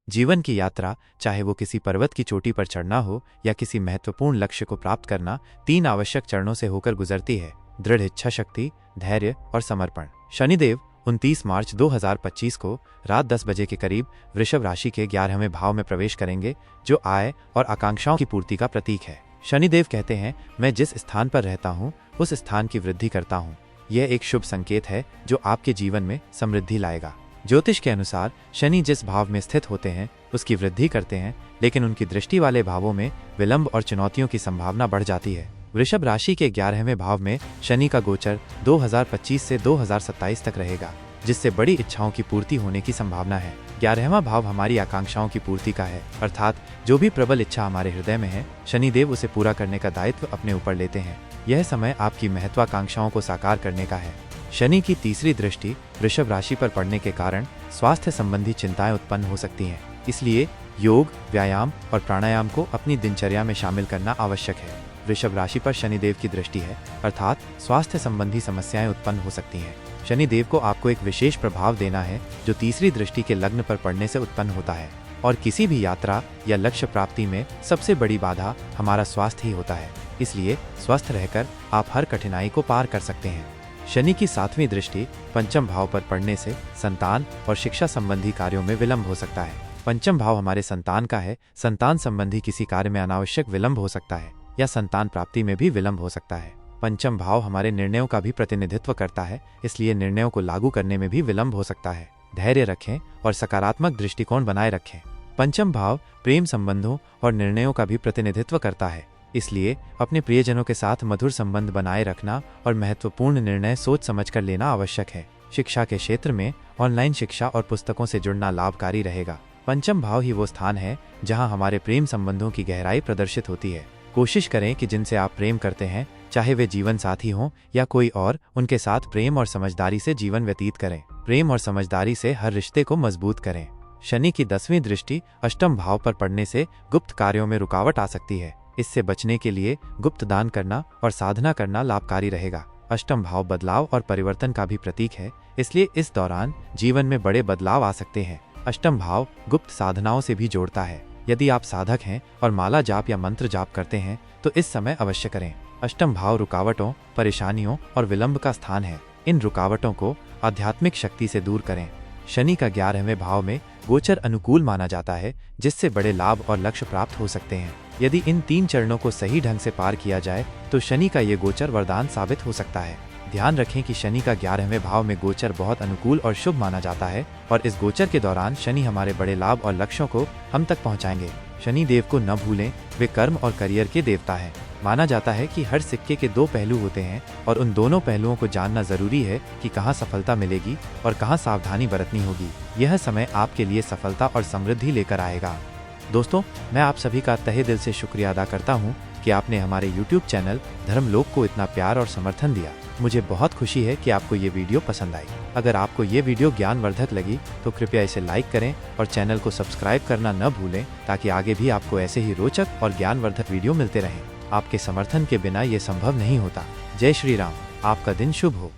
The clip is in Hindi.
जीवन की यात्रा, चाहे वो किसी पर्वत की चोटी पर चढ़ना हो या किसी महत्वपूर्ण लक्ष्य को प्राप्त करना, 3 आवश्यक चरणों से होकर गुजरती है: दृढ़ इच्छा शक्ति, धैर्य और समर्पण। शनिदेव 29 मार्च 2025 को रात 10 बजे के करीब वृषभ राशि के 11वें भाव में प्रवेश करेंगे, जो आय और आकांक्षाओं की पूर्ति का प्रतीक है। शनिदेव कहते हैं, मैं जिस स्थान पर रहता हूँ उस स्थान की वृद्धि करता हूँ। यह एक शुभ संकेत है जो आपके जीवन में समृद्धि लाएगा। ज्योतिष के अनुसार शनि जिस भाव में स्थित होते हैं उसकी वृद्धि करते हैं, लेकिन उनकी दृष्टि वाले भावों में विलंब और चुनौतियों की संभावना बढ़ जाती है। वृषभ राशि के 11वें भाव में शनि का गोचर 2025 से 2027 तक रहेगा, जिससे बड़ी इच्छाओं की पूर्ति होने की संभावना है। 11वां भाव हमारी आकांक्षाओं की पूर्ति का है, अर्थात जो भी प्रबल इच्छा हमारे हृदय में है, शनिदेव उसे पूरा करने का दायित्व अपने ऊपर लेते हैं। यह समय आपकी महत्वाकांक्षाओं को साकार करने का है। शनि की तीसरी दृष्टि वृषभ राशि पर पड़ने के कारण स्वास्थ्य संबंधी चिंताएं उत्पन्न हो सकती हैं। इसलिए योग, व्यायाम और प्राणायाम को अपनी दिनचर्या में शामिल करना आवश्यक है। वृषभ राशि पर शनिदेव की दृष्टि है, अर्थात स्वास्थ्य संबंधी समस्याएं उत्पन्न हो सकती हैं। शनिदेव को आपको एक विशेष प्रभाव देना है जो तीसरी दृष्टि के लग्न पर पड़ने से उत्पन्न होता है, और किसी भी यात्रा या लक्ष्य प्राप्ति में सबसे बड़ी बाधा हमारा स्वास्थ्य ही होता है। इसलिए स्वस्थ रहकर आप हर कठिनाई को पार कर सकते हैं। शनि की 7वीं दृष्टि पंचम भाव पर पड़ने से संतान और शिक्षा संबंधी कार्यों में विलंब हो सकता है। पंचम भाव हमारे संतान का है। संतान संबंधी किसी कार्य में अनावश्यक विलंब हो सकता है या संतान प्राप्ति में भी विलंब हो सकता है। पंचम भाव हमारे निर्णयों का भी प्रतिनिधित्व करता है, इसलिए निर्णयों को लागू करने में भी विलंब हो सकता है। धैर्य रखें और सकारात्मक दृष्टिकोण बनाए रखें। पंचम भाव प्रेम संबंधों और निर्णयों का भी प्रतिनिधित्व करता है, इसलिए अपने प्रियजनों के साथ मधुर संबंध बनाए रखना और महत्वपूर्ण निर्णय सोच समझकर लेना आवश्यक है। शिक्षा के क्षेत्र में ऑनलाइन शिक्षा और पुस्तकों से जुड़ना लाभकारी रहेगा। पंचम भाव ही वो स्थान है जहां हमारे प्रेम संबंधों की गहराई प्रदर्शित होती है। कोशिश करें कि जिनसे आप प्रेम करते हैं, चाहे वे जीवन साथी हों या कोई और, उनके साथ प्रेम और समझदारी से जीवन व्यतीत करें। प्रेम और समझदारी से हर रिश्ते को मजबूत करें। शनि की 10वीं दृष्टि अष्टम भाव पर पड़ने से गुप्त कार्यों में रुकावट आ सकती है। इससे बचने के लिए गुप्त दान करना और साधना करना लाभकारी रहेगा। अष्टम भाव बदलाव और परिवर्तन का भी प्रतीक है, इसलिए इस दौरान जीवन में बड़े बदलाव आ सकते हैं। अष्टम भाव गुप्त साधनाओं से भी जोड़ता है। यदि आप साधक हैं और माला जाप या मंत्र जाप करते हैं तो इस समय अवश्य करें। अष्टम भाव रुकावटों, परेशानियों और विलंब का स्थान है। इन रुकावटों को आध्यात्मिक शक्ति से दूर करें। शनि का 11वें भाव में गोचर अनुकूल माना जाता है, जिससे बड़े लाभ और लक्ष्य प्राप्त हो सकते हैं। यदि इन 3 चरणों को सही ढंग से पार किया जाए तो शनि का ये गोचर वरदान साबित हो सकता है। ध्यान रखें कि शनि का 11वें भाव में गोचर बहुत अनुकूल और शुभ माना जाता है, और इस गोचर के दौरान शनि हमारे बड़े लाभ और लक्ष्यों को हम तक पहुंचाएंगे। शनि देव को न भूलें, वे कर्म और करियर के देवता हैं। माना जाता है कि हर सिक्के के 2 पहलू होते हैं और उन दोनों पहलुओं को जानना जरूरी है कि कहाँ सफलता मिलेगी और कहाँ सावधानी बरतनी होगी। यह समय आपके लिए सफलता और समृद्धि लेकर आएगा। दोस्तों, मैं आप सभी का तहे दिल से शुक्रिया अदा करता हूँ कि आपने हमारे YouTube चैनल धर्मलोक को इतना प्यार और समर्थन दिया। मुझे बहुत खुशी है कि आपको ये वीडियो पसंद आई। अगर आपको ये वीडियो ज्ञानवर्धक लगी तो कृपया इसे लाइक करें और चैनल को सब्सक्राइब करना न भूलें, ताकि आगे भी आपको ऐसे ही रोचक और ज्ञानवर्धक वीडियो मिलते रहें। आपके समर्थन के बिना ये संभव नहीं होता। जय श्री राम। आपका दिन शुभ हो।